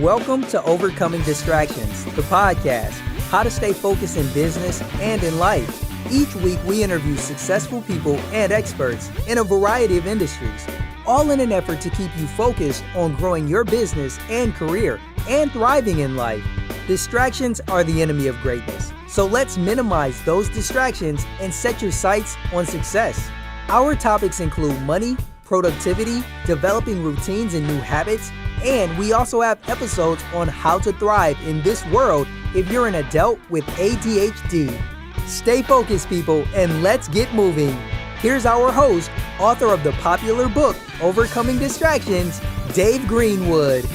Welcome to Overcoming Distractions, the podcast, how to stay focused in business and in life. Each week, we interview successful people and experts in a variety of industries, all in an effort to keep you focused on growing your business and career and thriving in life. Distractions are the enemy of greatness, so let's minimize those distractions and set your sights on success. Our topics include money, productivity, developing routines and new habits, and we also have episodes on how to thrive in this world if you're an adult with ADHD. Stay focused, people, and let's get moving. Here's our host, author of the popular book, Overcoming Distractions, Dave Greenwood.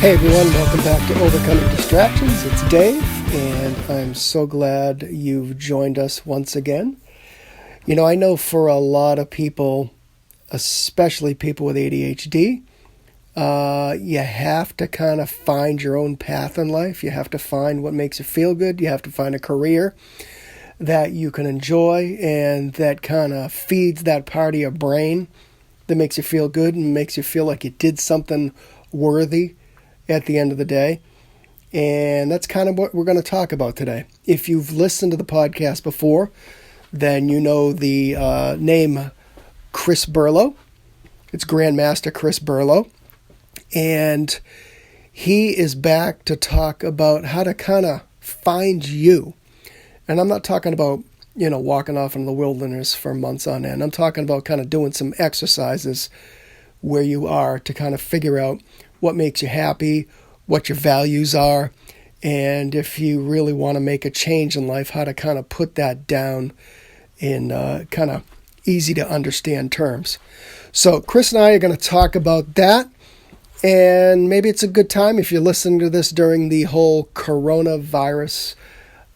Hey everyone, welcome back to Overcoming Distractions. It's Dave, and I'm so glad you've joined us once again. You know, I know for a lot of people, especially people with ADHD, you have to kind of find your own path in life. You have to find what makes you feel good. You have to find a career that you can enjoy and that kind of feeds that part of your brain that makes you feel good and makes you feel like you did something worthy at the end of the day. And that's kind of what we're going to talk about today. If you've listened to the podcast before, then you know the name Chris Burlow. It's Grandmaster Chris Burlow. And he is back to talk about how to kind of find you. And I'm not talking about, walking off in the wilderness for months on end. I'm talking about kind of doing some exercises where you are to kind of figure out what makes you happy, what your values are, and if you really want to make a change in life, how to kind of put that down in kind of easy to understand terms. So Chris and I are going to talk about that. And maybe it's a good time if you're listening to this during the whole coronavirus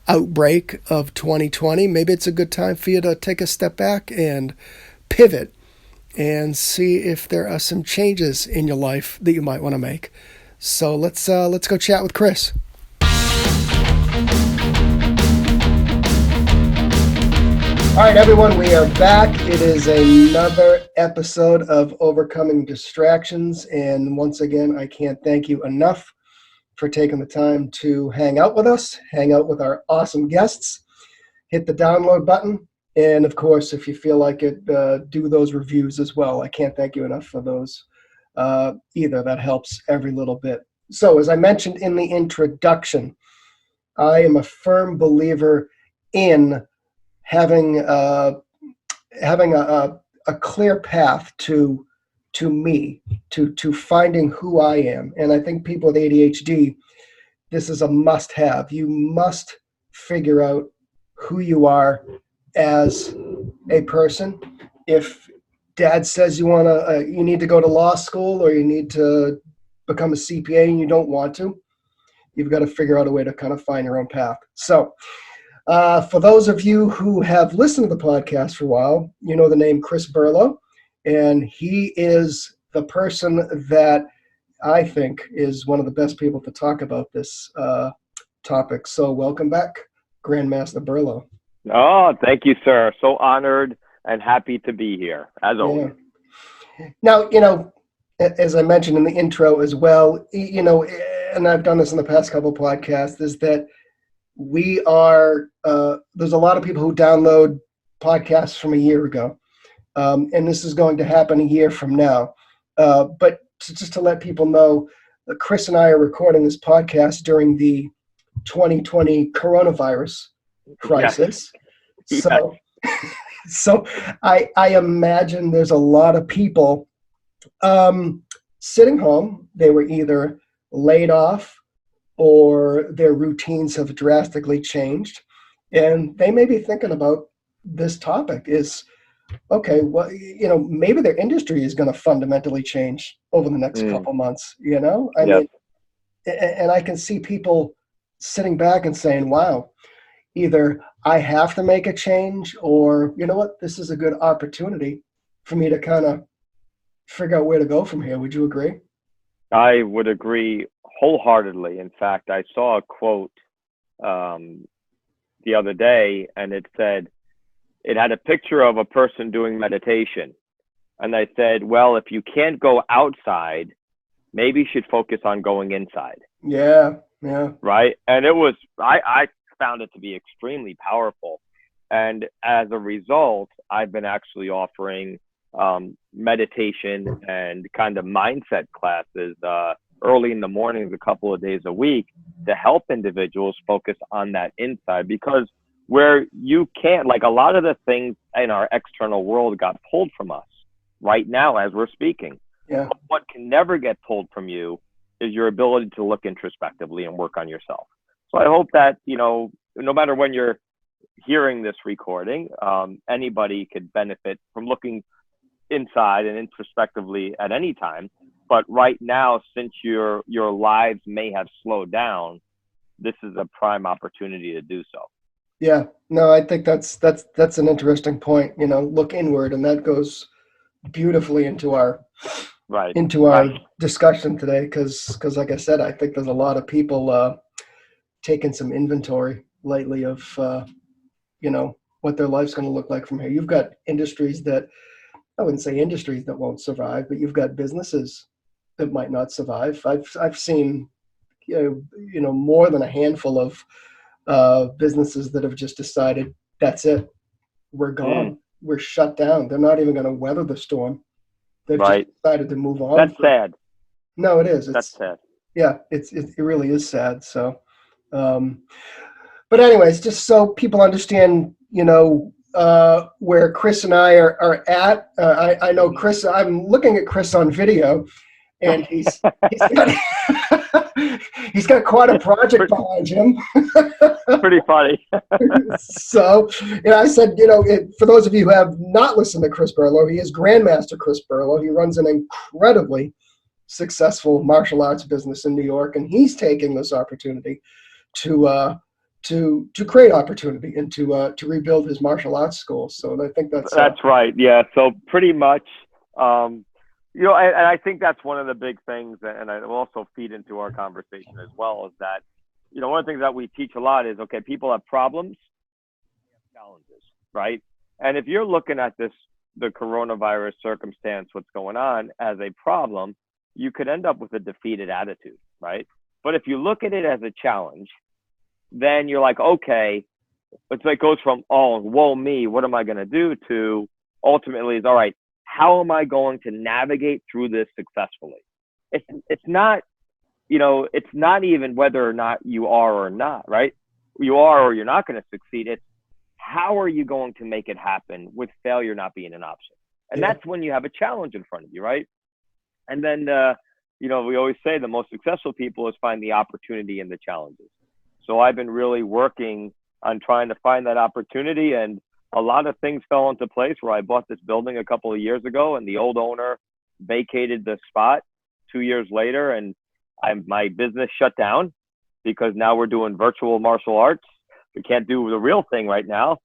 outbreak of 2020. Maybe it's a good time for you to take a step back and pivot and see if there are some changes in your life that you might want to make. So let's go chat with Chris. All right, everyone, we are back. It is another episode of Overcoming Distractions. And once again, I can't thank you enough for taking the time to hang out with us, hang out with our awesome guests, hit the download button. And of course, if you feel like it, do those reviews as well. I can't thank you enough for those either. That helps every little bit. So as I mentioned in the introduction, I am a firm believer in having a clear path to me, to finding who I am. And I think people with ADHD, this is a must-have. You must figure out who you are as a person. If dad says you need to go to law school or you need to become a CPA and you don't want to, you've got to figure out a way to kind of find your own path. So for those of you who have listened to the podcast for a while, you know the name Chris Burlow, and he is the person that I think is one of the best people to talk about this topic. So welcome back, Grandmaster Burlow. Oh, thank you, sir. So honored and happy to be here, as always. Now, as I mentioned in the intro as well, and I've done this in the past couple of podcasts, is that we are, there's a lot of people who download podcasts from a year ago. And this is going to happen a year from now. But just to let people know, Chris and I are recording this podcast during the 2020 coronavirus crisis. Yes. So I imagine there's a lot of people sitting home. They were either laid off or their routines have drastically changed. And they may be thinking about this topic is, okay, well, maybe their industry is going to fundamentally change over the next couple months, I mean, and I can see people sitting back and saying, wow, either I have to make a change or, you know what, this is a good opportunity for me to kind of figure out where to go from here. Would you agree? I would agree wholeheartedly. In fact, I saw a quote the other day, and it said, it had a picture of a person doing meditation. And I said, well, if you can't go outside, maybe you should focus on going inside. Yeah. Yeah. Right. And I found it to be extremely powerful. And as a result, I've been actually offering meditation and kind of mindset classes early in the mornings, a couple of days a week, to help individuals focus on that inside. Because where you can't, like, a lot of the things in our external world got pulled from us right now as we're speaking. Yeah. But what can never get pulled from you is your ability to look introspectively and work on yourself. So I hope that, no matter when you're hearing this recording, anybody could benefit from looking inside and introspectively at any time. But right now, since your lives may have slowed down, this is a prime opportunity to do so. Yeah. No, I think that's an interesting point. Look inward, and that goes beautifully into our Right. discussion today, because like I said, I think there's a lot of people taking some inventory lately of what their life's going to look like from here. You've got industries that, I wouldn't say industries that won't survive, but you've got businesses that might not survive. I've seen more than a handful of businesses that have just decided, that's it, we're gone, we're shut down. They're not even going to weather the storm. They've just decided to move on. That's sad. No, it is. That's sad. Yeah, it really is sad. So, but anyways, just so people understand, where Chris and I are at. I know Chris. I'm looking at Chris on video, and he's got, he's got quite a project behind him. Pretty funny. So, I said, for those of you who have not listened to Chris Burlow, he is Grandmaster Chris Burlow. He runs an incredibly successful martial arts business in New York, and he's taking this opportunity to create opportunity and to rebuild his martial arts school. So I think that's right. Yeah. So pretty much, and I think that's one of the big things, and I will also feed into our conversation as well, is that, one of the things that we teach a lot is, okay, people have problems, challenges, right? And if you're looking at the coronavirus circumstance, what's going on, as a problem, you could end up with a defeated attitude, right? But if you look at it as a challenge, then you're like, okay, it goes from, oh, woe me, what am I going to do, to ultimately is, all right, how am I going to navigate through this successfully? It's not, it's not even whether or not you are or not, right? You are or you're not going to succeed. It's how are you going to make it happen with failure not being an option? And that's when you have a challenge in front of you, right? And then, we always say the most successful people is find the opportunity in the challenges. So I've been really working on trying to find that opportunity, and a lot of things fell into place where I bought this building a couple of years ago, and the old owner vacated the spot 2 years later, and my business shut down because now we're doing virtual martial arts. We can't do the real thing right now.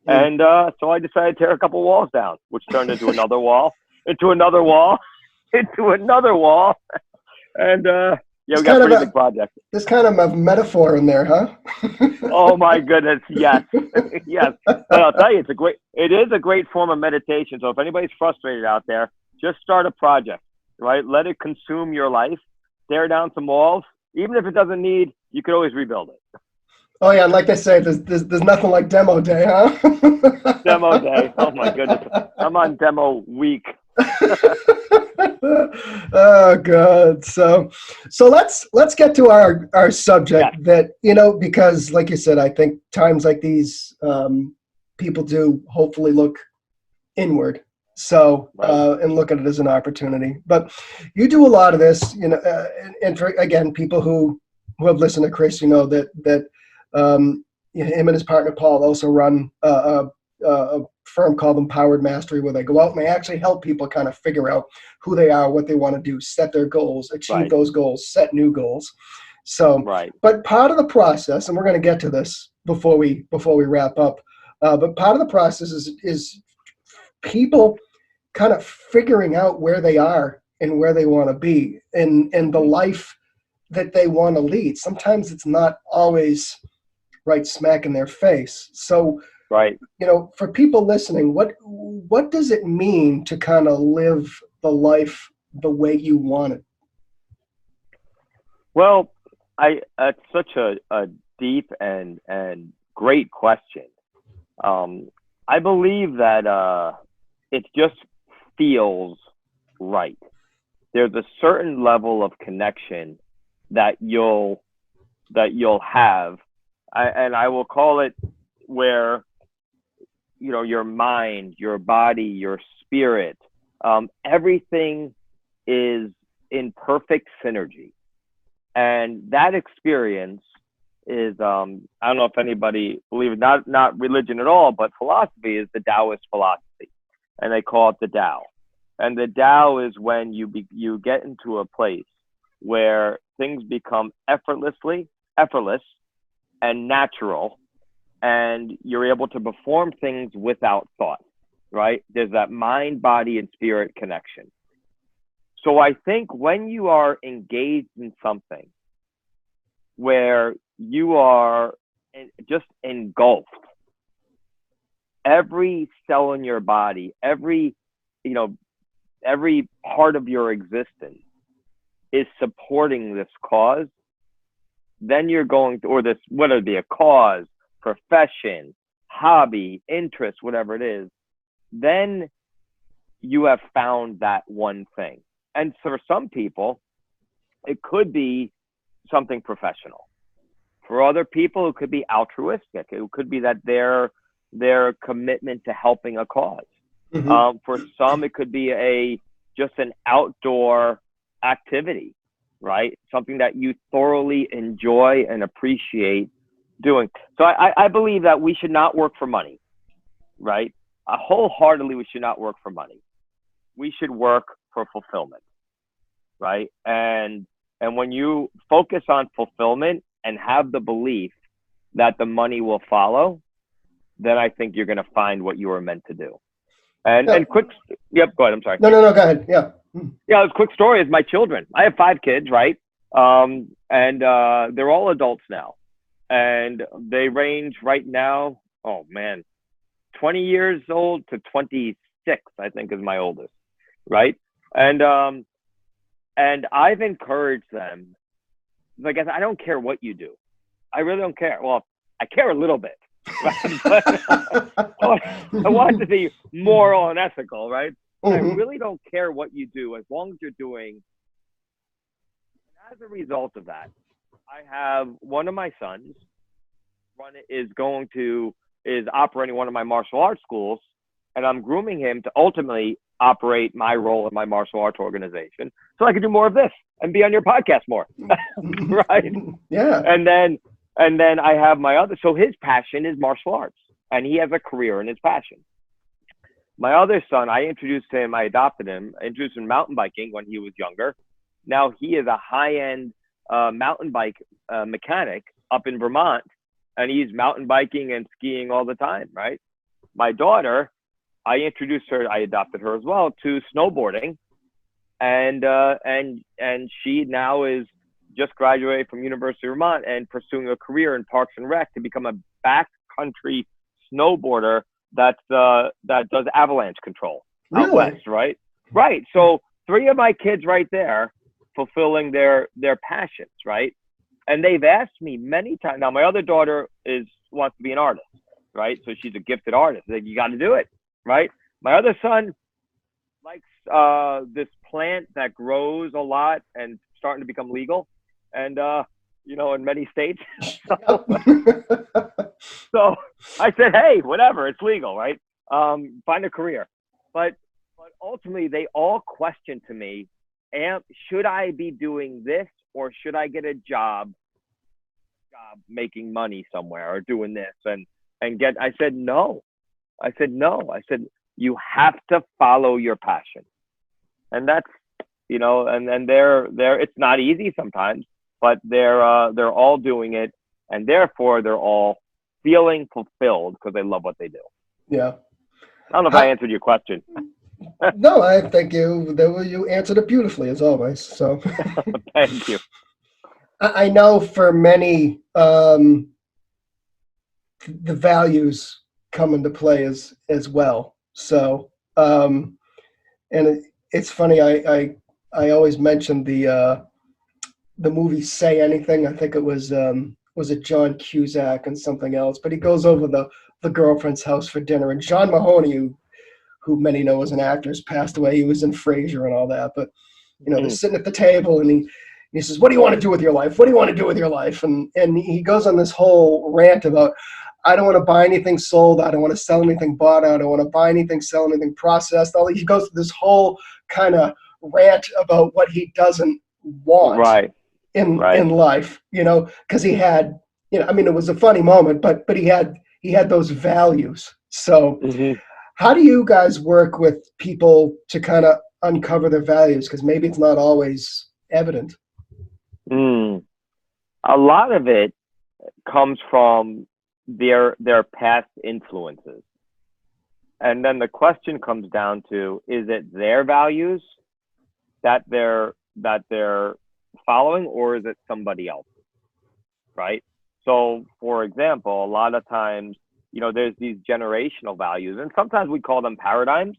And so I decided to tear a couple of walls down, which turned into another wall, into another wall, into another wall. And we got a pretty big project. There's kind of a metaphor in there, huh? Oh my goodness, yes, yes. But I'll tell you, it is a great form of meditation. So if anybody's frustrated out there, just start a project, right? Let it consume your life. Tear down some walls, even if it doesn't need. You could always rebuild it. Oh yeah, and like they say, there's nothing like demo day, huh? Demo day. Oh my goodness, I'm on demo week. Oh God. So let's get to our subject. That, because like you said, I think times like these, people do hopefully look inward. So, and look at it as an opportunity. But you do a lot of this, and for, again, people who have listened to Chris, that him and his partner Paul also run a firm called Empowered Mastery, where they go out and they actually help people kind of figure out who they are, what they want to do, set their goals, achieve those goals, set new goals. So, but part of the process, and we're going to get to this before we wrap up, but part of the process is people kind of figuring out where they are and where they want to be, and the life that they want to lead. Sometimes it's not always right smack in their face. So, for people listening, what does it mean to kind of live the life the way you want it? Well, it's such a deep and great question. Um, I believe that it just feels right. There's a certain level of connection that you'll have, and I will call it where your mind, your body, your spirit, everything is in perfect synergy. And that experience is I don't know if anybody believes, not religion at all, but philosophy is the Taoist philosophy, and they call it the Tao. And the Tao is when you get into a place where things become effortless and natural, and you're able to perform things without thought. Right? There's that mind, body, and spirit connection. So I think when you are engaged in something where you are just engulfed, every cell in your body, you know, every part of your existence is supporting this cause, then you're going to, or this, whether it be a cause, profession, hobby, interest, whatever it is, then you have found that one thing. And for some people, it could be something professional. For other people, it could be altruistic. It could be that their commitment to helping a cause. Mm-hmm. For some, it could be just an outdoor activity, right? Something that you thoroughly enjoy and appreciate doing. So I believe that we should not work for money, right? Wholeheartedly, we should not work for money. We should work for fulfillment, right? And when you focus on fulfillment and have the belief that the money will follow, then I think you're going to find what you were meant to do. And Yeah. and quick, yep, go ahead. I'm sorry. No, go ahead. Yeah. Yeah, a quick story is my children. I have 5 kids, right? And they're all adults now, and they range right now. Oh man, 20 years old to 26, I think, is my oldest, right? And I've encouraged them. Like I don't care what you do. I really don't care. Well, I care a little bit, right? But I want it to be moral and ethical, right? I Mm-hmm. really don't care what you do as long as you're doing. And as a result of that, I have one of my sons is operating one of my martial arts schools, and I'm grooming him to ultimately operate my role in my martial arts organization, so I can do more of this and be on your podcast more, right? Yeah. And then I have my other. So his passion is martial arts, and he has a career in his passion. My other son, I adopted him, introduced him to mountain biking when he was younger. Now he is a high-end mountain bike mechanic up in Vermont, and he's mountain biking and skiing all the time, right? My daughter, I adopted her as well to snowboarding, and she now is just graduated from University of Vermont and pursuing a career in Parks and Rec to become a backcountry snowboarder that does avalanche control out Really? west, right? Right. So 3 of my kids right there fulfilling their passions, right? And they've asked me many times. Now my other daughter wants to be an artist, right? So she's a gifted artist. Like, you got to do it, right? My other son likes this plant that grows a lot and starting to become legal, and in many states. So I said, hey, whatever, it's legal, right? Find a career. But ultimately, they all question to me, should I be doing this, or should I get a job making money somewhere, or doing this and get? I said no. I said you have to follow your passion, and that's and they're it's not easy sometimes, but they're all doing it, and therefore they're all feeling fulfilled because they love what they do. Yeah. I don't know if I answered your question. No, I think you answered it beautifully as always. So Thank you. I know for many, the values come into play as well. So, and it's funny. I always mention the movie Say Anything. I think it was it John Cusack and something else, but he goes over the girlfriend's house for dinner, and John Mahoney, who many know as an actor, has passed away. He was in Frasier and all that, but they're Mm. sitting at the table, and he says, "What do you want to do with your life? What do you want to do with your life?" And he goes on this whole rant about, "I don't want to buy anything sold. I don't want to sell anything bought. I don't want to buy anything, sell anything processed." He goes through this whole kind of rant about what he doesn't want Right. in Right. life, because he had, I mean, it was a funny moment, but he had those values. So Hmm. how do you guys work with people to kind of uncover their values? Because maybe it's not always evident. Mm. A lot of it comes from their past influences. And then the question comes down to, is it their values that they're following, or is it somebody else? Right? So, for example, a lot of times, there's these generational values, and sometimes we call them paradigms,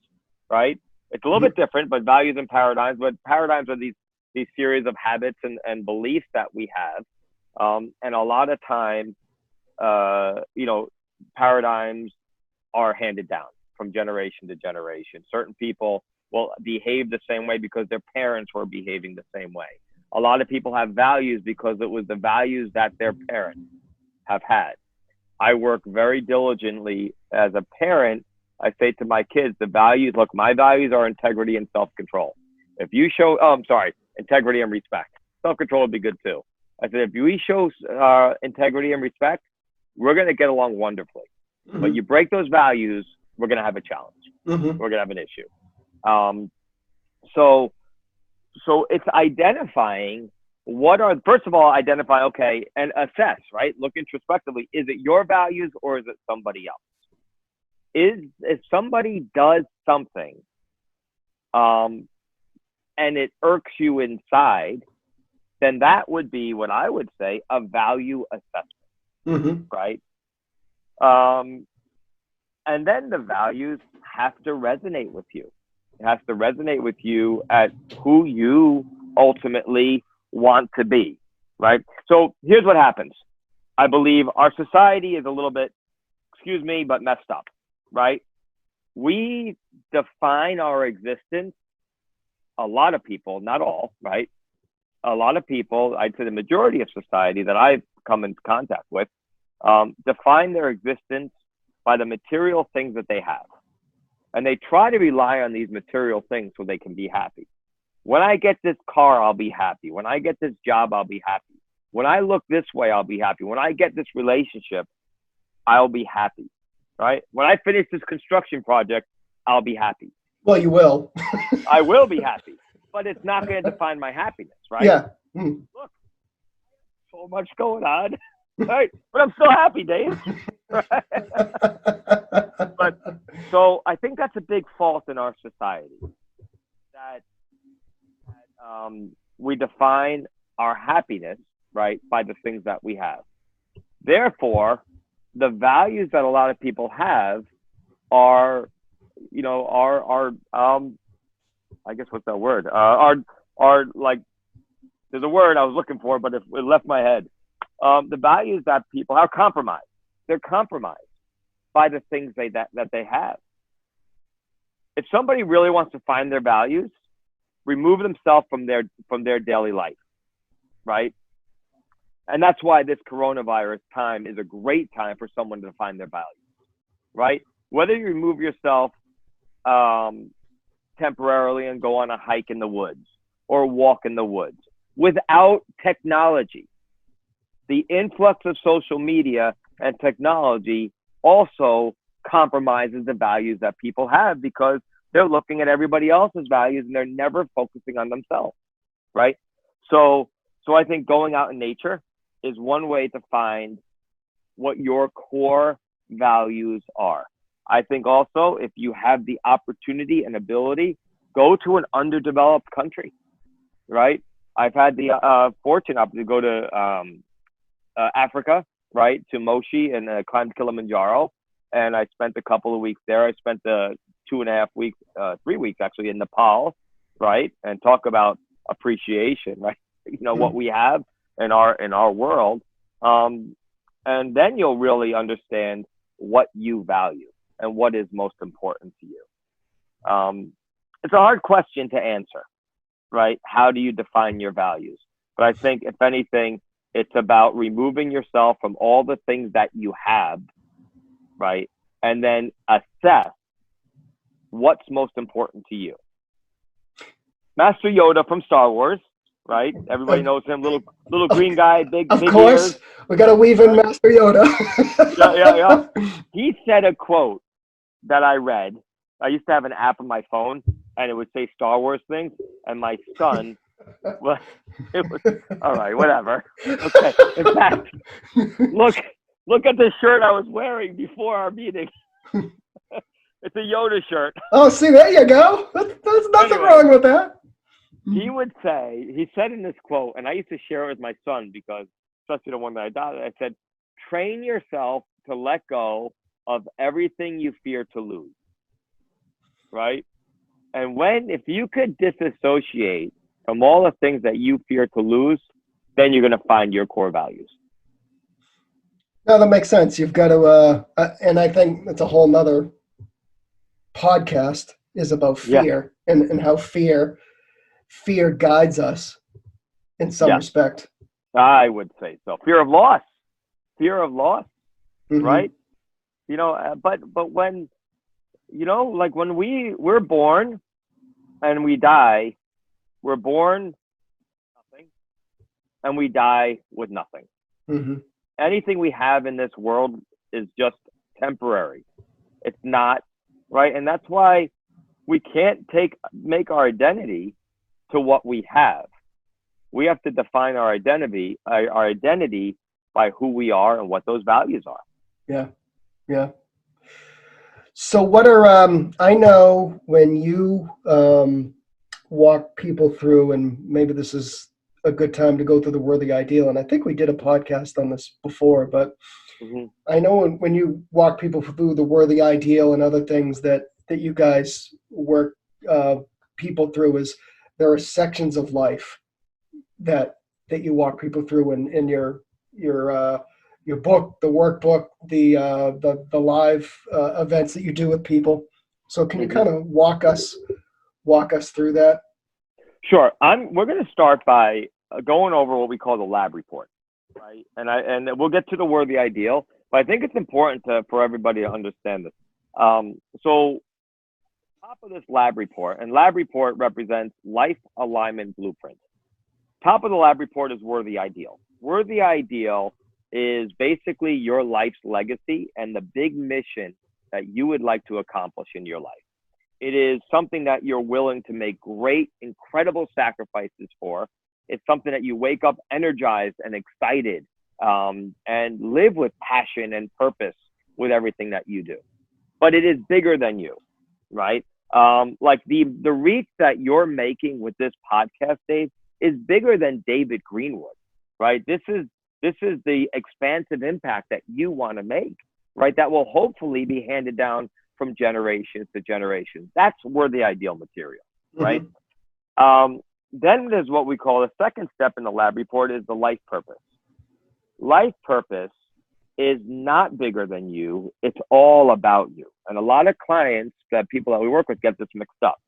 right? It's a little bit Mhm. different, but values and paradigms. But paradigms are these series of habits and beliefs that we have, and a lot of times, paradigms are handed down from generation to generation. Certain people will behave the same way because their parents were behaving the same way. A lot of people have values because it was the values that their parents have had. I work very diligently as a parent. I say to my kids, the values, look, my values are integrity and self control. If you show, I'm sorry, integrity and respect. Self control would be good too. I said, if we show integrity and respect, we're going to get along wonderfully. But Mhm. you break those values, we're going to have a challenge. Mhm. We're going to have an issue. Um, so so it's identifying what are, first of all, identify, okay, and assess, right? Look introspectively. Is it your values or is it somebody else? If somebody does something um, and it irks you inside, then that would be what I would say a value assessment, Mhm. right? Um, and then the values have to resonate with you. It has to resonate with you at who you ultimately want to be, right? So here's what happens. I believe our society is a little bit, excuse me, but messed up, right? We define our existence, a lot of people, not all, right? A lot of people, I'd say the majority of society that I've come into contact with, define their existence by the material things that they have. And they try to rely on these material things so they can be happy. When I get this car, I'll be happy. When I get this job, I'll be happy. When I look this way, I'll be happy. When I get this relationship, I'll be happy. Right? When I finish this construction project, I'll be happy. Well, you will. I will be happy, but it's not going to define my happiness, right? Yeah. Mhm. Look, so much going on, right? But I'm still happy, Dave. Right? But so I think that's a big fault in our society that we define our happiness, right, by the things that we have. Therefore, the values that a lot of people have are, I guess what's that word? Are like, there's a word I was looking for, but it left my head. The values that people are compromised. They're compromised by the things that they have. If somebody really wants to find their values, remove themselves from their daily life, right? And that's why this coronavirus time is a great time for someone to find their values, right? Whether you remove yourself um, temporarily and go on a hike in the woods or walk in the woods without technology, the influx of social media and technology also compromises the values that people have because they're looking at everybody else's values and they're never focusing on themselves, right? So, so I think going out in nature is one way to find what your core values are. I think also if you have the opportunity and ability, go to an underdeveloped country, right? I've had the fortune to go to Africa, right, to Moshi and climbed Kilimanjaro. And I spent a couple of weeks there. I spent 2.5 weeks, 3 weeks actually in Nepal, right? And talk about appreciation, right? what we have in our world. And then you'll really understand what you value and what is most important to you. It's a hard question to answer, right? How do you define your values? But I think, if anything, it's about removing yourself from all the things that you have, right? And then assess what's most important to you. Master Yoda from Star Wars, right? Everybody knows him. Little green guy, big Of big course, ears. we got to weave in Right? Master Yoda. Yeah. He said a quote that I read. I used to have an app on my phone, and it would say Star Wars things, and my son, well, it was all right, whatever. Okay. In fact, look at the shirt I was wearing before our meeting. It's a Yoda shirt. Oh, see, there you go. There's nothing Anyway, wrong with that. he said in this quote, and I used to share it with my son because, especially the one that I adopted, I said, train yourself to let go of everything you fear to lose. Right? And if you could disassociate from all the things that you fear to lose, then you're going to find your core values. No, that makes sense. You've got to, and I think that's a whole nother podcast is about fear and how fear guides us in some respect. I would say so. Fear of loss, Mm-hmm. right? But when, like when we're born and we die, we're born nothing and we die with nothing. Mm-hmm. Anything we have in this world is just temporary. It's not, right? And that's why we can't make our identity to what we have. We have to define our identity by who we are and what those values are. Yeah. So what are, I know when you walk people through, and maybe this is a good time to go through the worthy ideal, and I think we did a podcast on this before, but Mm-hmm. I know when you walk people through the worthy ideal and other things that you guys work people through, is there are sections of life that you walk people through in your book, the workbook, the live events that you do with people. So can you kind of walk us through that? Sure. We're going to start by going over what we call the lab report, right? And we'll get to the worthy ideal, but I think it's important for everybody to understand this. So top of this lab report, and lab report represents life alignment blueprint. Top of the lab report is worthy ideal. Worthy ideal is basically your life's legacy and the big mission that you would like to accomplish in your life. It is something that you're willing to make great, incredible sacrifices for. It's something that you wake up energized and excited, and live with passion and purpose with everything that you do. But it is bigger than you, right? Like the reach that you're making with this podcast, Dave, is bigger than David Greenwood, right? This is the expansive impact that you want to make, right? That will hopefully be handed down from generation to generation. That's worthy ideal material, right? Mm-hmm. Then there's what we call the second step in the lab report is the life purpose. Life purpose is not bigger than you. It's all about you. And a lot of clients, people that we work with, get this mixed up,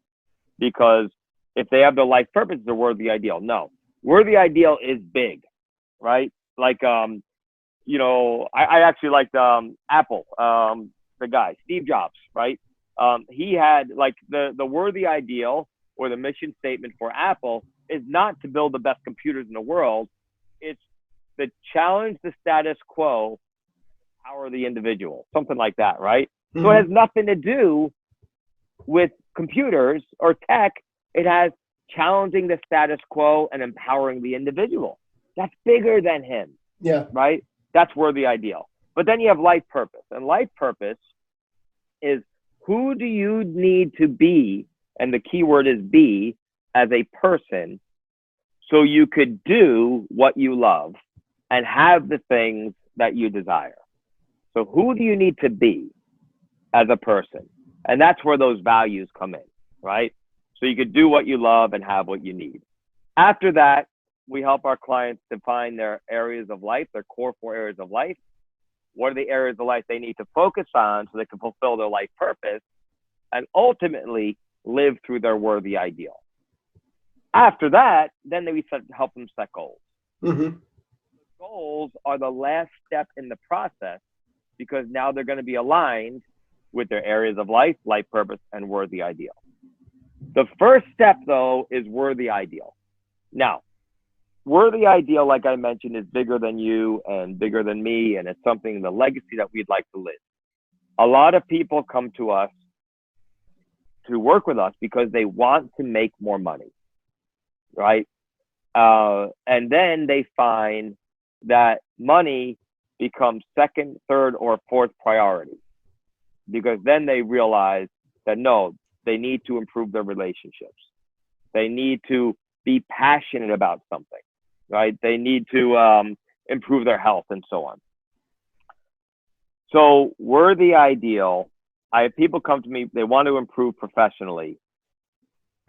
because if they have their life purpose, they're worthy ideal. No, worthy ideal is big, right? Like, I actually liked Apple, the guy, Steve Jobs, right? He had like the worthy ideal, or the mission statement for Apple, is not to build the best computers in the world. It's to challenge the status quo, empower the individual, something like that, right? Mm-hmm. So it has nothing to do with computers or tech. It has challenging the status quo and empowering the individual. That's bigger than him. Yeah. Right? That's worthy ideal. But then you have life purpose. And life purpose is, who do you need to be? And the key word is be, as a person, so you could do what you love and have the things that you desire. So who do you need to be as a person? And that's where those values come in, right? So you could do what you love and have what you need. After that, we help our clients define their areas of life, their core 4 areas of life. What are the areas of life they need to focus on so they can fulfill their life purpose and ultimately live through their worthy ideal? After that, then we help them set goals. Mm-hmm. Goals are the last step in the process because now they're going to be aligned with their areas of life, life purpose, and worthy ideal. The first step, though, is worthy ideal. Now, worthy ideal, like I mentioned, is bigger than you and bigger than me, and it's something, the legacy that we'd like to live. A lot of people come to us to work with us because they want to make more money, right? And then they find that money becomes second, third, or fourth priority because then they realize that no, they need to improve their relationships. They need to be passionate about something, right? They need to improve their health and so on. So worthy ideal, I have people come to me, they want to improve professionally.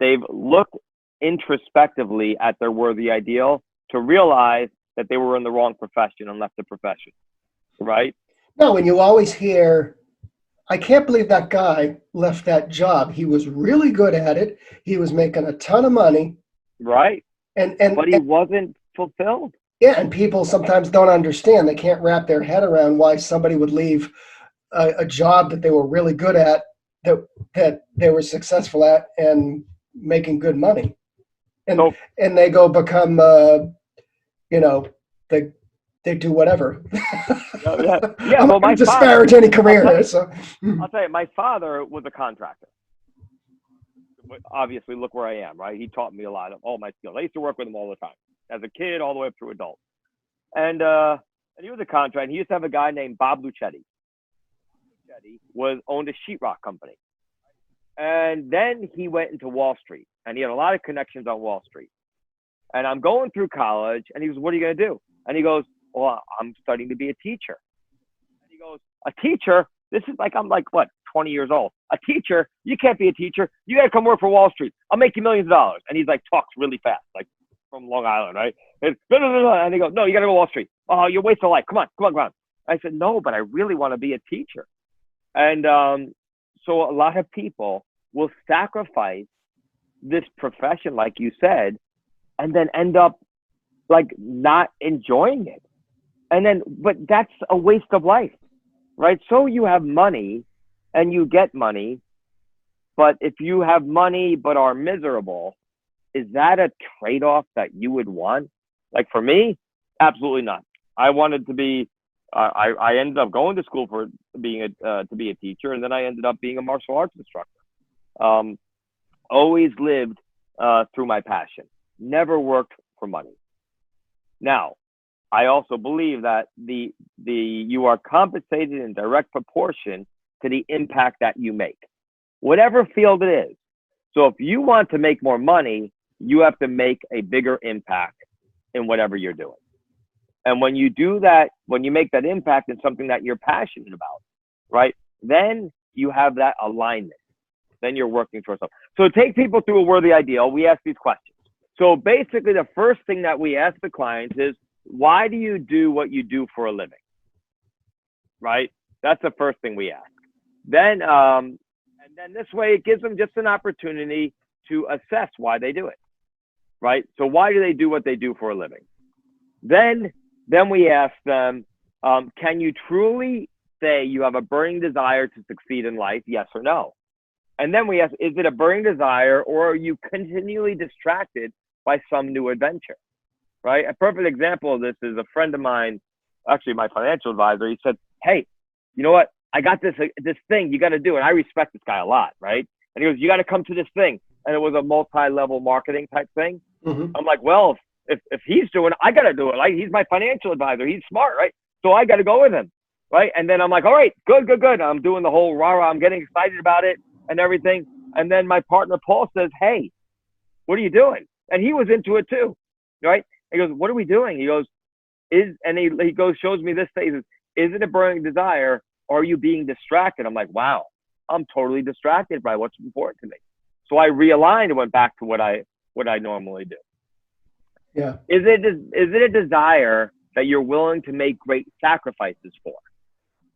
They've looked introspectively at their worthy ideal to realize that they were in the wrong profession and left the profession, right? No, and you always hear, I can't believe that guy left that job. He was really good at it. He was making a ton of money. Right. But he And wasn't fulfilled. yeah, and people sometimes don't understand. They can't wrap their head around why somebody would leave a job that they were really good at, that they were successful at and making good money. And they go become, they do whatever. Yeah. I'm not going to disparage any career. So I'll tell you, my father was a contractor. Obviously, look where I am, right? He taught me a lot of all my skills. I used to work with him all the time, as a kid, all the way up through adult. And he was a contractor. And he used to have a guy named Bob Lucetti. Lucetti owned a sheetrock company. And then he went into Wall Street, and he had a lot of connections on Wall Street. And I'm going through college, and he goes, "What are you going to do?" And he goes, "Well, I'm studying to be a teacher." And he goes, "A teacher? This is like, I'm like, what, 20 years old. A teacher? You can't be a teacher. You got to come work for Wall Street. I'll make you millions of dollars." And he's like, talks really fast, like from Long Island, right? And he goes, "No, you got to go to Wall Street. Oh, you're wasting life. Come on. I said, "No, but I really want to be a teacher." And so a lot of people will sacrifice this profession, like you said, and then end up like not enjoying it. But that's a waste of life, right? So you have money and you get money, but if you have money but are miserable, is that a trade-off that you would want? Like for me, absolutely not. I wanted to be, I ended up going to school for being to be a teacher, and then I ended up being a martial arts instructor. Always lived through my passion. Never worked for money. Now, I also believe that you are compensated in direct proportion to the impact that you make, whatever field it is. So if you want to make more money, you have to make a bigger impact in whatever you're doing. And when you do that, when you make that impact in something that you're passionate about, right, then you have that alignment. Then you're working towards something. So take people through a worthy ideal. We ask these questions. So basically, the first thing that we ask the clients is, why do you do what you do for a living? Right? That's the first thing we ask. Then, and then this way, it gives them just an opportunity to assess why they do it. Right? So why do they do what they do for a living? Then we ask them, can you truly say you have a burning desire to succeed in life? Yes or no? And then we ask, is it a burning desire, or are you continually distracted by some new adventure? Right? A perfect example of this is a friend of mine, actually my financial advisor. He said, "Hey, you know what? I got this thing you got to do." And I respect this guy a lot, right? And he goes, "You got to come to this thing." And it was a multi-level marketing type thing. Mm-hmm. I'm like, well, if he's doing it, I got to do it. Like, he's my financial advisor. He's smart, right? So I got to go with him, right? And then I'm like, all right, good. I'm doing the whole rah-rah. I'm getting excited about it and everything. And then my partner, Paul, says, "Hey, what are you doing?" And he was into it too, right? He goes, "What are we doing?" He goes, he goes, shows me this thing. He says, "Is it a burning desire, or are you being distracted?" I'm like, wow, I'm totally distracted by what's important to me. So I realigned and went back to what I normally do. Yeah. Is it a desire that you're willing to make great sacrifices for,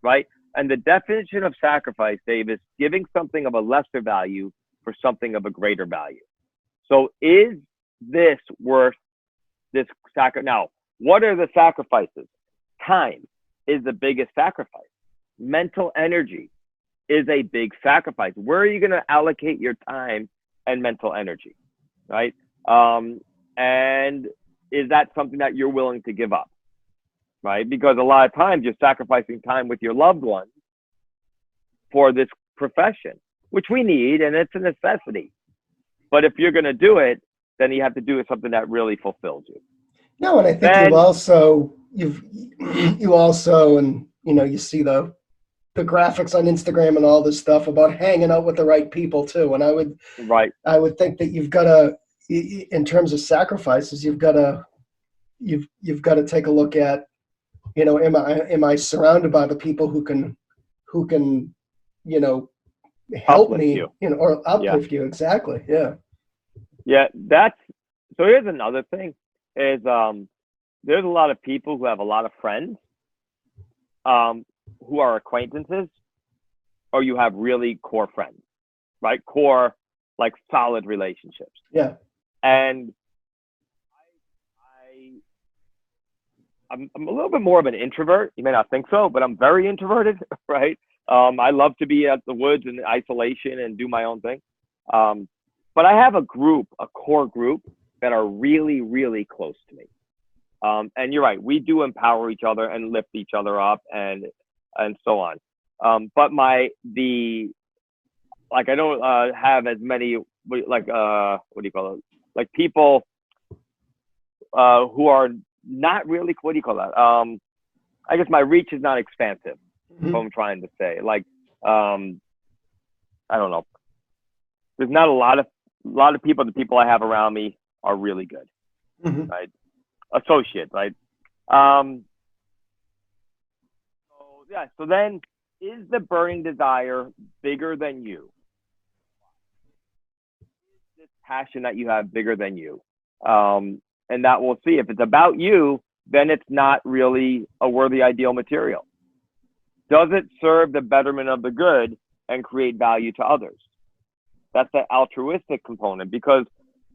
right? And the definition of sacrifice, Dave, is giving something of a lesser value for something of a greater value. So is this worth this sacrifice? Now, what are the sacrifices? Time is the biggest sacrifice. Mental energy is a big sacrifice. Where are you going to allocate your time and mental energy, right? And is that something that you're willing to give up, right? Because a lot of times you're sacrificing time with your loved ones for this profession, which we need, and it's a necessity. But if you're going to do it, then you have to do something that really fulfills you. No, and I think And you also, and you see the graphics on Instagram and all this stuff about hanging out with the right people too. And right, I would think that you've got to, in terms of sacrifices, you've got to take a look at, am I surrounded by the people who can, help uplift me, you. or Yeah. uplift you. Exactly. Yeah. Yeah, so here's another thing is there's a lot of people who have a lot of friends who are acquaintances, or you have really core friends, right? Core, like solid relationships. Yeah. And I'm a little bit more of an introvert. You may not think so, but I'm very introverted, right? I love to be at the woods in isolation and do my own thing. But I have a core group that are really, really close to me. And you're right, we do empower each other and lift each other up and so on. But I don't have as many what do you call it? Like people who are not really, what do you call that? I guess my reach is not expansive. Mm-hmm. What I'm trying to say, like I don't know. There's not a lot of people. The people I have around me are really good, Mm-hmm. right? Associates, right? So then, is the burning desire bigger than you? Is this passion that you have bigger than you? And that we'll see. If it's about you, then it's not really a worthy ideal material. Does it serve the betterment of the good and create value to others? That's the altruistic component, because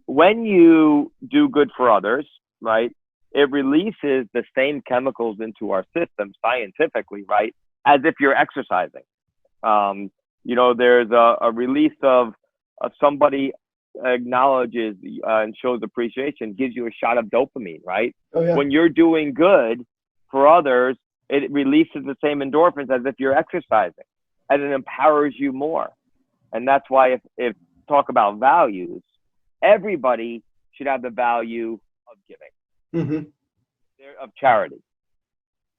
when you do good for others, right, it releases the same chemicals into our system scientifically, right, as if you're exercising. There's a release of somebody acknowledges and shows appreciation, gives you a shot of dopamine, right? Oh, yeah. When you're doing good for others, it releases the same endorphins as if you're exercising, and it empowers you more. And that's why if talk about values, everybody should have the value of giving, of charity,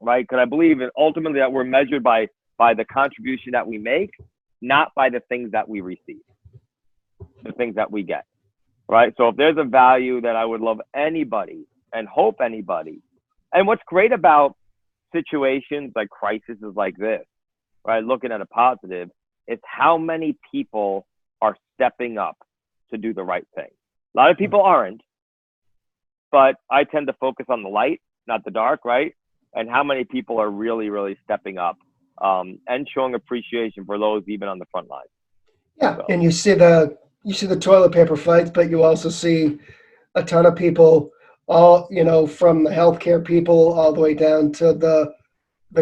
right? Because I believe in ultimately that we're measured by the contribution that we make, not by the things that we receive, the things that we get, right? So if there's a value that I would love anybody and hope anybody, and what's great about situations like crises like this, right, looking at a positive, it's how many people are stepping up to do the right thing. A lot of people aren't, but I tend to focus on the light, not the dark, right? And how many people are really, really stepping up and showing appreciation for those even on the front line. Yeah, so. And you see the toilet paper fights, but you also see a ton of people, all from the healthcare people all the way down to the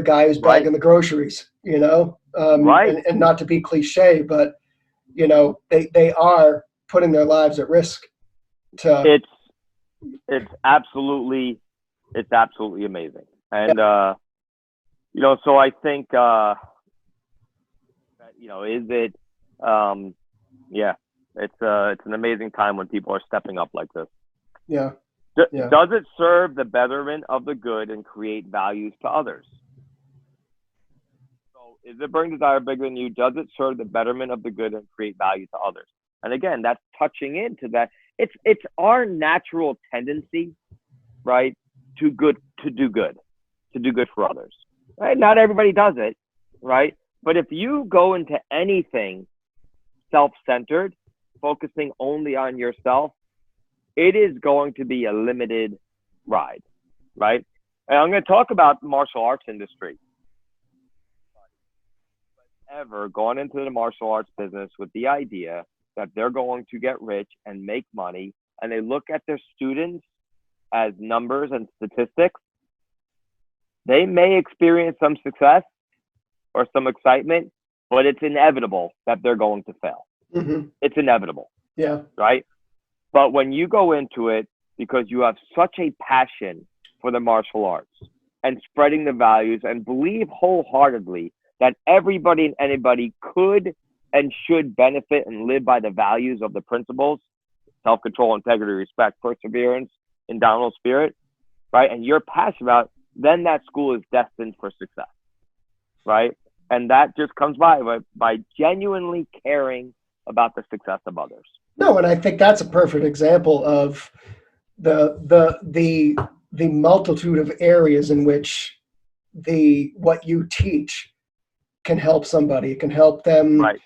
guy who's bagging the groceries, right. And not to be cliche, but they are putting their lives at risk. It's absolutely amazing, and so I think is it it's an amazing time when people are stepping up like this. Yeah. Does it serve the betterment of the good and create values to others? So is the burning desire bigger than you? Does it serve the betterment of the good and create value to others? And again, that's touching into that. It's our natural tendency, right, to do good for others. Right? Not everybody does it, right? But if you go into anything self-centered, focusing only on yourself, it is going to be a limited ride, right? And I'm going to talk about the martial arts industry. Ever gone into the martial arts business with the idea that they're going to get rich and make money, and they look at their students as numbers and statistics, they may experience some success or some excitement, but it's inevitable that they're going to fail. Mm-hmm. It's inevitable. Yeah. Right? But when you go into it because you have such a passion for the martial arts and spreading the values and believe wholeheartedly that everybody and anybody could and should benefit and live by the values of the principles, self-control, integrity, respect, perseverance, indomitable spirit, right? And you're passionate about, then that school is destined for success, right? And that just comes by genuinely caring about the success of others. No, and I think that's a perfect example of the multitude of areas in which what you teach can help somebody. It can help them, right.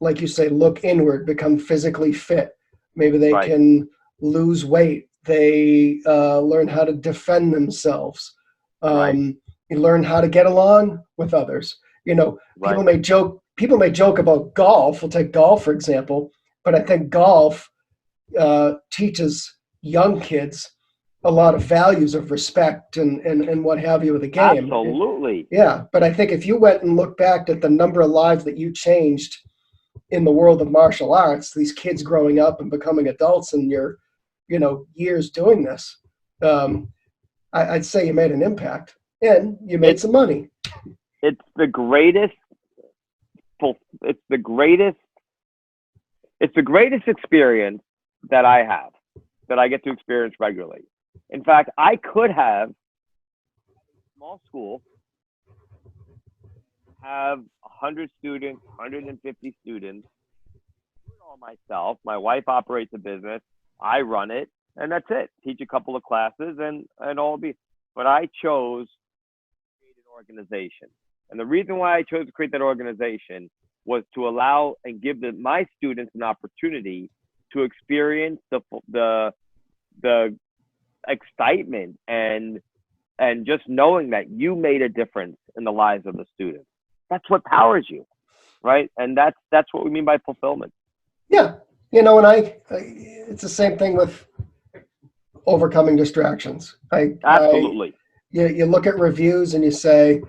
Like you say, look inward, become physically fit. Maybe they right. can lose weight. They learn how to defend themselves. Right. You learn how to get along with others. You know, Right. People may joke about golf. We'll take golf, for example. But I think golf teaches young kids a lot of values of respect and what have you with the game. Absolutely. Yeah, but I think if you went and looked back at the number of lives that you changed in the world of martial arts, these kids growing up and becoming adults in your, years doing this, I'd say you made an impact and you made some money. It's the greatest. It's the greatest experience that I have, that I get to experience regularly. In fact, I could have a small school, have 100 students, 150 students, do it all myself. My wife operates a business. I run it, and that's it. Teach a couple of classes, and all be. But I chose to create an organization, and the reason why I chose to create that organization was to allow and give my students an opportunity to experience the excitement and just knowing that you made a difference in the lives of the students. That's what powers you, right? And that's what we mean by fulfillment. Yeah, and it's the same thing with overcoming distractions. Absolutely. You look at reviews and you say,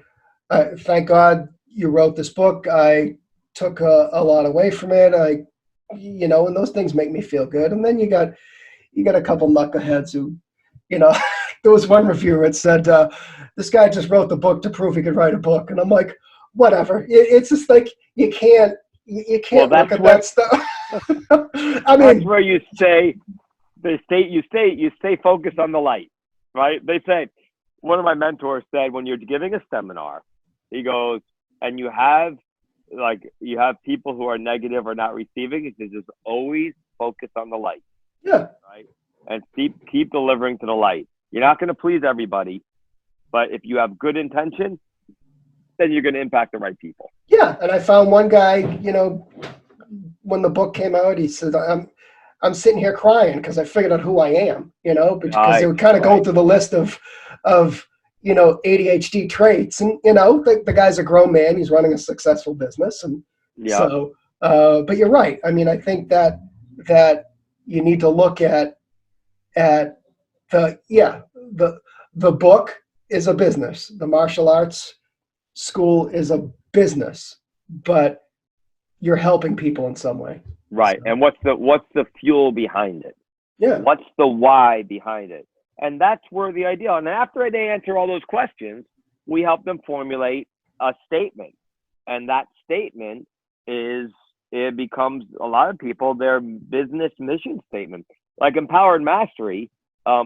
thank God you wrote this book. I took a lot away from it. And those things make me feel good. And then you got a couple knuckleheads who, there was one reviewer that said, this guy just wrote the book to prove he could write a book. And I'm like, whatever. It's just like, you can't look at that stuff. I mean, that's where you stay focused on the light, right? They say, one of my mentors said, when you're giving a seminar, he goes, and you have people who are negative or not receiving, he says, just always focus on the light. Yeah. Right. And keep delivering to the light. You're not going to please everybody, but if you have good intention, then you're going to impact the right people. Yeah. And I found one guy, when the book came out, he said, I'm sitting here crying because I figured out who I am, because they were kind of going through the list of ADHD traits. And, the guy's a grown man. He's running a successful business. And so, but you're right. I mean, I think that you need to look at the book is a business. The martial arts school is a business, but you're helping people in some way. Right. So. And what's the fuel behind it? Yeah. What's the why behind it? And that's where the idea. And after they answer all those questions, we help them formulate a statement. And that statement it becomes, a lot of people, their business mission statement. Like Empowered Mastery,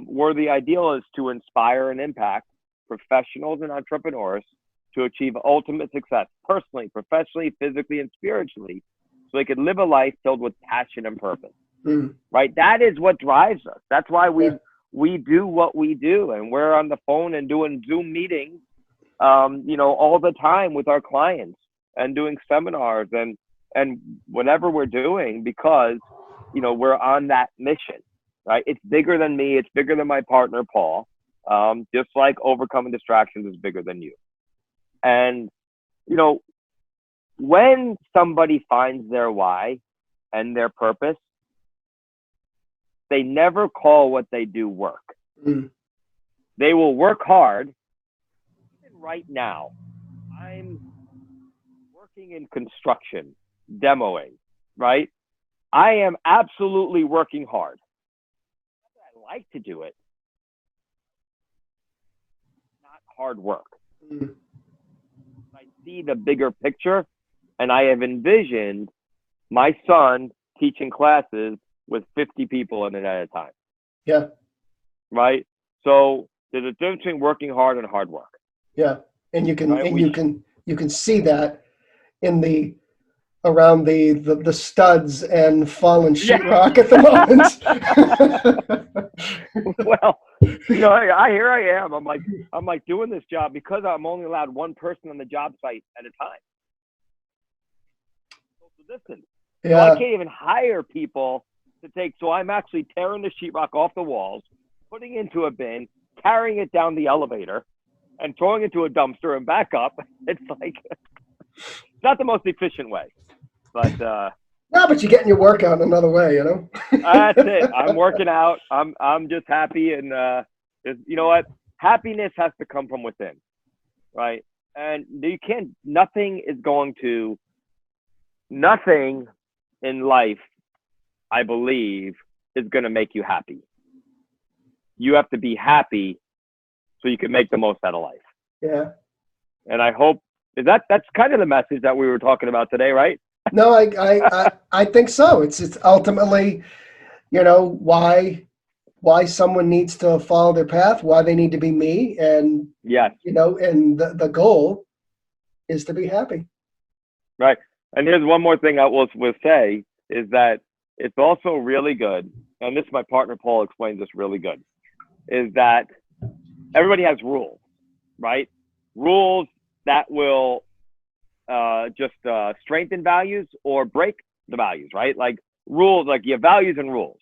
where the ideal is to inspire and impact professionals and entrepreneurs to achieve ultimate success personally, professionally, physically, and spiritually, so they can live a life filled with passion and purpose. Right? That is what drives us. That's why we do what we do, and we're on the phone and doing Zoom meetings, all the time with our clients and doing seminars and whatever we're doing, because, we're on that mission. right? It's bigger than me. It's bigger than my partner, Paul. Just like overcoming distractions is bigger than you. And, you know, when somebody finds their why and their purpose, they never call what they do work. Mm. They will work hard. Even right now, I'm working in construction, demoing, right? I am absolutely working hard. I like to do it. Not hard work. Mm. I see the bigger picture, and I have envisioned my son teaching classes with 50 people in it at a time. Yeah. Right? So there's a difference between working hard and hard work. Yeah. And you can, right? you can see that in around the studs and fallen sheetrock at the moment. Well, you know, here I am. I'm like doing this job because I'm only allowed one person on the job site at a time. Social distance. Yeah. So I can't even hire people to take. So I'm actually tearing the sheetrock off the walls, putting it into a bin, carrying it down the elevator, and throwing it to a dumpster and back up. It's like it's not the most efficient way, but no, but you're getting your workout another way, you know. That's it. I'm working out. I'm just happy, and you know what? Happiness has to come from within, right? And you can't. Nothing in life, I believe, is going to make you happy. You have to be happy so you can make the most out of life. Yeah. And I hope that's kind of the message that we were talking about today, right? No, I think so. It's ultimately, you know, why someone needs to follow their path, why they need to be me, and yes, you know, and the goal is to be happy. Right. And here's one more thing I will say is that it's also really good, and this my partner Paul explains this really good, is that everybody has rules, right? Rules that will just strengthen values or break the values, right? Like rules, like you have values and rules.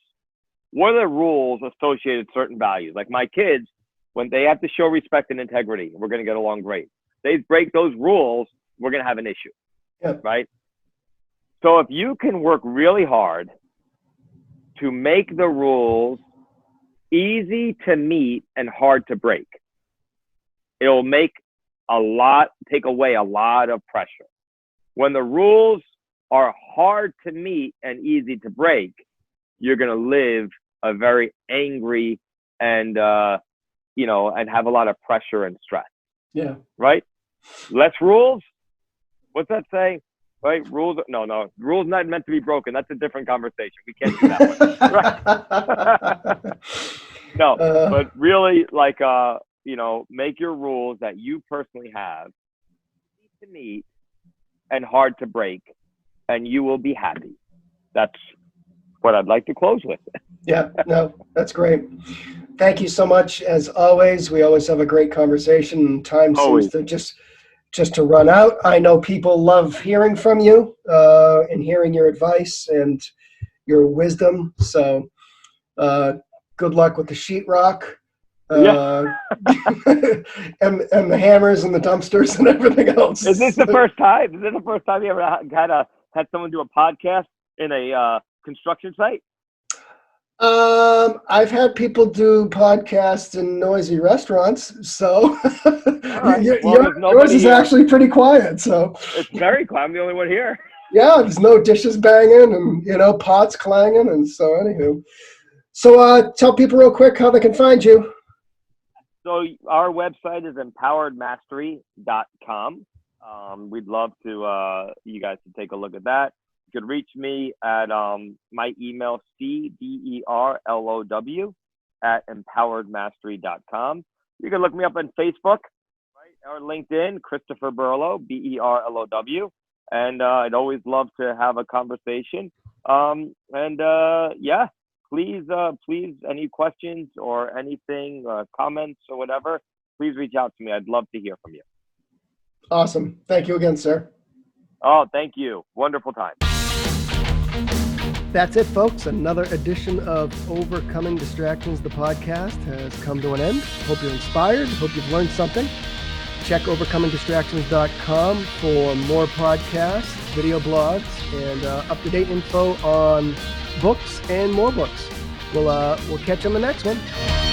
What are the rules associated with certain values? Like my kids, when they have to show respect and integrity, we're going to get along great. They break those rules, we're going to have an issue, right? So if you can work really hard to make the rules easy to meet and hard to break, it'll take away a lot of pressure. When the rules are hard to meet and easy to break, you're going to live a very angry and, and have a lot of pressure and stress. Yeah. Right? Less rules. What's that say? Right? Rules. No. Rules not meant to be broken. That's a different conversation. We can't do that one. Right? No, but really like, make your rules that you personally have easy to meet and hard to break, and you will be happy. That's what I'd like to close with. Yeah, no, that's great. Thank you so much. As always, we always have a great conversation. Time seems to just to run out. I know people love hearing from you and hearing your advice and your wisdom. So good luck with the sheetrock. And the hammers and the dumpsters and everything else. Is this the first time? Is this the first time you ever had someone do a podcast in a construction site? I've had people do podcasts in noisy restaurants, so right. yours is actually pretty quiet. So it's very quiet. I'm the only one here. Yeah, there's no dishes banging and pots clanging, and so anywho. So tell people real quick how they can find you. So our website is empoweredmastery.com. We'd love to you guys to take a look at that. You could reach me at my email, cberlow@empoweredmastery.com. You can look me up on Facebook, right, or LinkedIn, Christopher Berlow, BERLOW. And I'd always love to have a conversation. Please, any questions or anything, comments or whatever, please reach out to me. I'd love to hear from you. Awesome. Thank you again, sir. Oh, thank you. Wonderful time. That's it, folks. Another edition of Overcoming Distractions, the podcast, has come to an end. Hope you're inspired. Hope you've learned something. Check overcomingdistractions.com for more podcasts, video blogs, and up-to-date info on books and more books. We'll catch you on the next one.